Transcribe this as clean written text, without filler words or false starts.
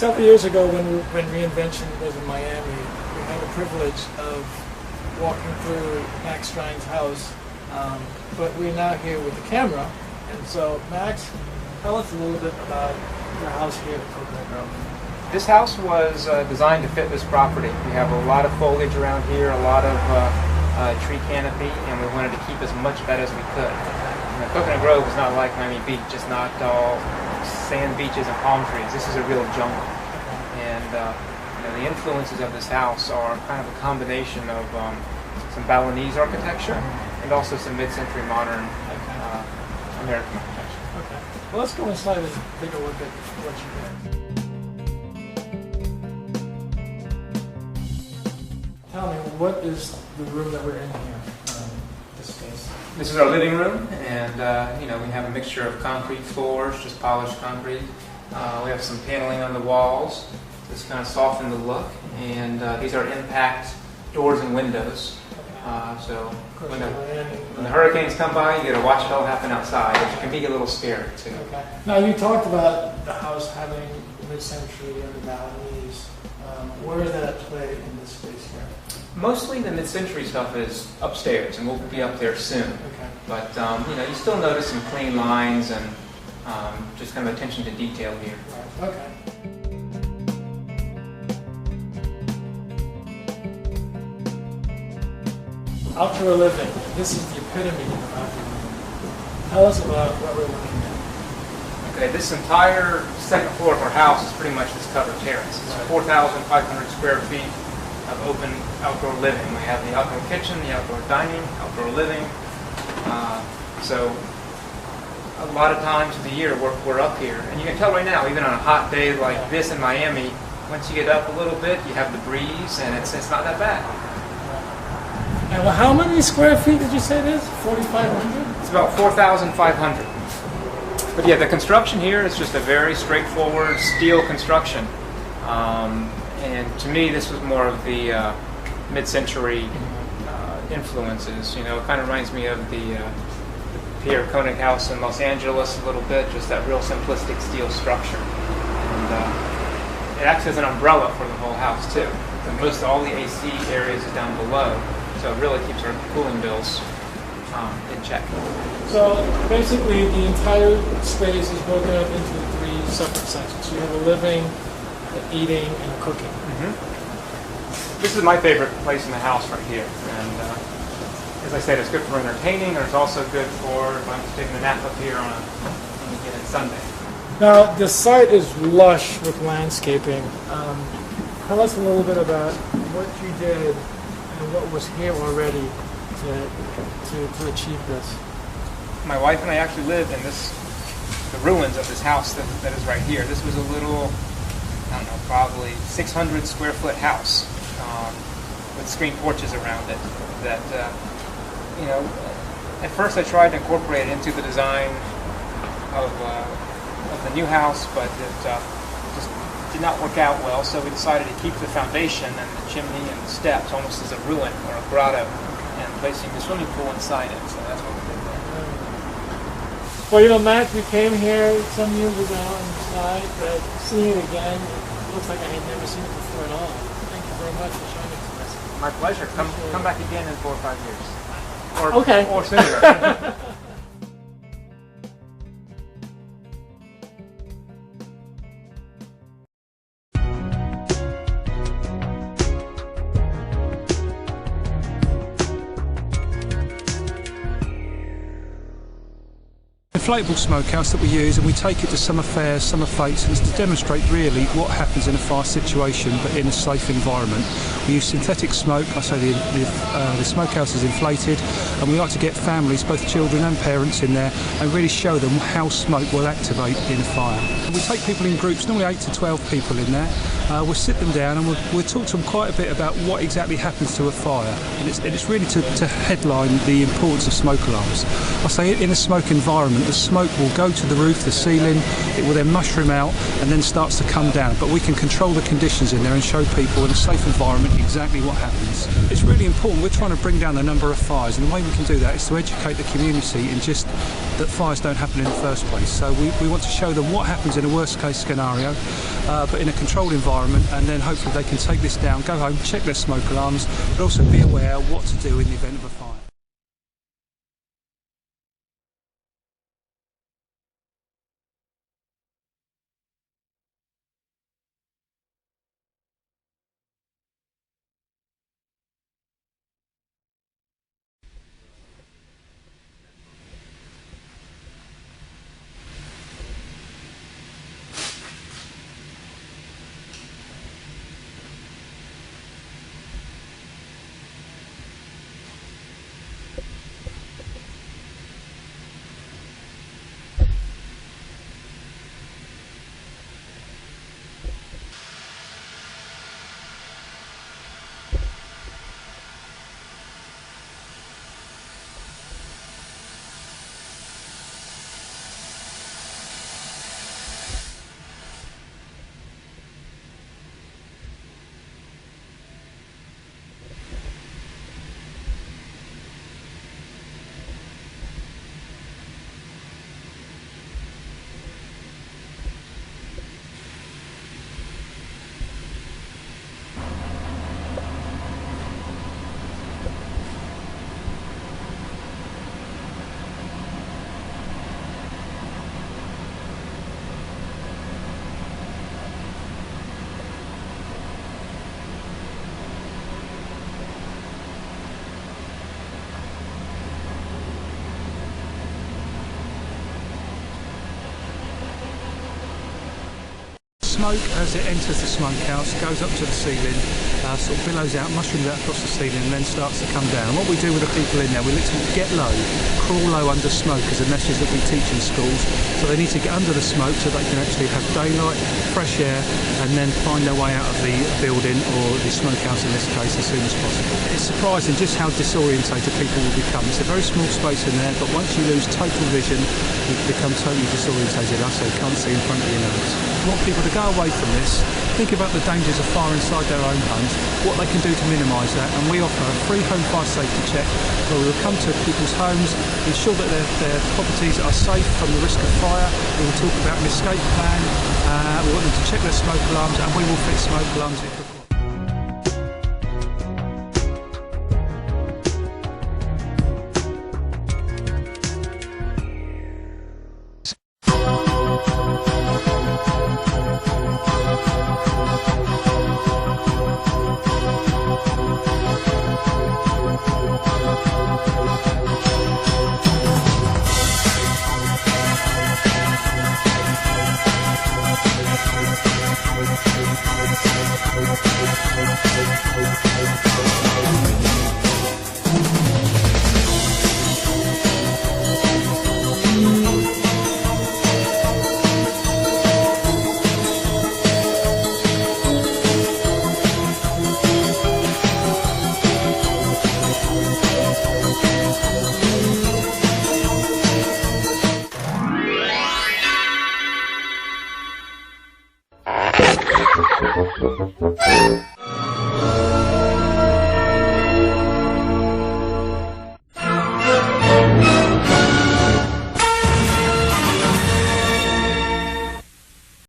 several years ago when Reinvention was in Miami, we had the privilege of walking through Max Strang's house, but we're now here with the camera. And so, Max, tell us a little bit about your house here at Coconut Grove. This house was designed to fit this property. We have a lot of foliage around here, a lot of tree canopy, and we wanted to keep as much of that as we could. Coconut Grove is not like Miami Beach. It's not all sand beaches and palm trees. This is a real jungle. And the influences of this house are kind of a combination of some Balinese architecture and also some mid-century modern American architecture. Okay. Well, let's go inside and take a look at what you did. Tell me, what is the room that we're in here? This space. This is our living room, and we have a mixture of concrete floors, just polished concrete. We have some paneling on the walls. This kind of soften the look, and these are impact doors and windows. So when the hurricanes come by, you get to watch it all happen outside, which can be a little scary too. Okay. Now you talked about the house having mid-century and the Balinese. Where is that at play in this space here? Mostly the mid-century stuff is upstairs, and we'll be up there soon. Okay. But you still notice some clean lines and just kind of attention to detail here. Right. Okay. Outdoor living. This is the epitome of outdoor living. Tell us about what we're looking at. Okay, this entire second floor of our house is pretty much this covered terrace. It's 4,500 square feet of open outdoor living. We have the outdoor kitchen, the outdoor dining, outdoor living. So a lot of times of the year we're up here. And you can tell right now, even on a hot day like this in Miami, once you get up a little bit, you have the breeze, and it's not that bad. And how many square feet did you say it is? 4,500? It's about 4,500. But yeah, the construction here is just a very straightforward steel construction. And to me, this was more of the mid-century influences. It kind of reminds me of the Pierre Koenig house in Los Angeles a little bit, just that real simplistic steel structure. And it acts as an umbrella for the whole house too. And most all the AC areas is down below. So it really keeps our cooling bills in check. So basically the entire space is broken up into 3 separate sections. You have a living, an eating, and a cooking. Mm-hmm. This is my favorite place in the house right here. And as I said, it's good for entertaining, and it's also good for if I'm just taking a nap up here on a given Sunday. Now the site is lush with landscaping. Tell us a little bit about what you did and what was here already to achieve this. My wife and I actually lived in the ruins of this house that is right here. This was a little, I don't know, probably 600 square foot house with screen porches around it. That at first I tried to incorporate it into the design of the new house, but it just did not work out well. So we decided to keep the foundation and the chimney and the steps almost as a ruin or a grotto, and placing the swimming pool inside it. So that's what we did there. Well, Matt, we came here some years ago and decided that seeing it again, it looks like I had never seen it before at all. Thank you very much for showing it to us. My pleasure. Come back again in 4 or 5 years. Or sooner. Inflatable smokehouse that we use, and we take it to summer fairs, summer fetes, and it's to demonstrate really what happens in a fire situation but in a safe environment. We use synthetic smoke. I say the smokehouse is inflated, and we like to get families, both children and parents, in there and really show them how smoke will activate in a fire. We take people in groups, normally 8 to 12 people in there. We'll sit them down and we'll talk to them quite a bit about what exactly happens to a fire, and it's really to headline the importance of smoke alarms. I say in a smoke environment, the smoke will go to the roof, the ceiling, it will then mushroom out and then starts to come down, but we can control the conditions in there and show people in a safe environment exactly what happens. It's really important. We're trying to bring down the number of fires, and the way we can do that is to educate the community in just that fires don't happen in the first place. So we want to show them what happens in a worst case scenario, but in a controlled environment, and then hopefully they can take this down, go home, check their smoke alarms, but also be aware what to do in the event of a fire. Smoke, as it enters the smokehouse, goes up to the ceiling, sort of billows out, mushrooms out across the ceiling, and then starts to come down. And what we do with the people in there, we literally get low, crawl low under smoke, is a message that we teach in schools. So they need to get under the smoke so they can actually have daylight, fresh air, and then find their way out of the building, or the smokehouse in this case, as soon as possible. It's surprising just how disorientated people will become. It's a very small space in there, but once you lose total vision, you become totally disorientated. I say can't see in front of your nose. I want people to go away from this, think about the dangers of fire inside their own homes, what they can do to minimise that, and we offer a free home fire safety check where we will come to people's homes, ensure that their properties are safe from the risk of fire. We will talk about an escape plan, we want them to check their smoke alarms, and we will fit smoke alarms if required.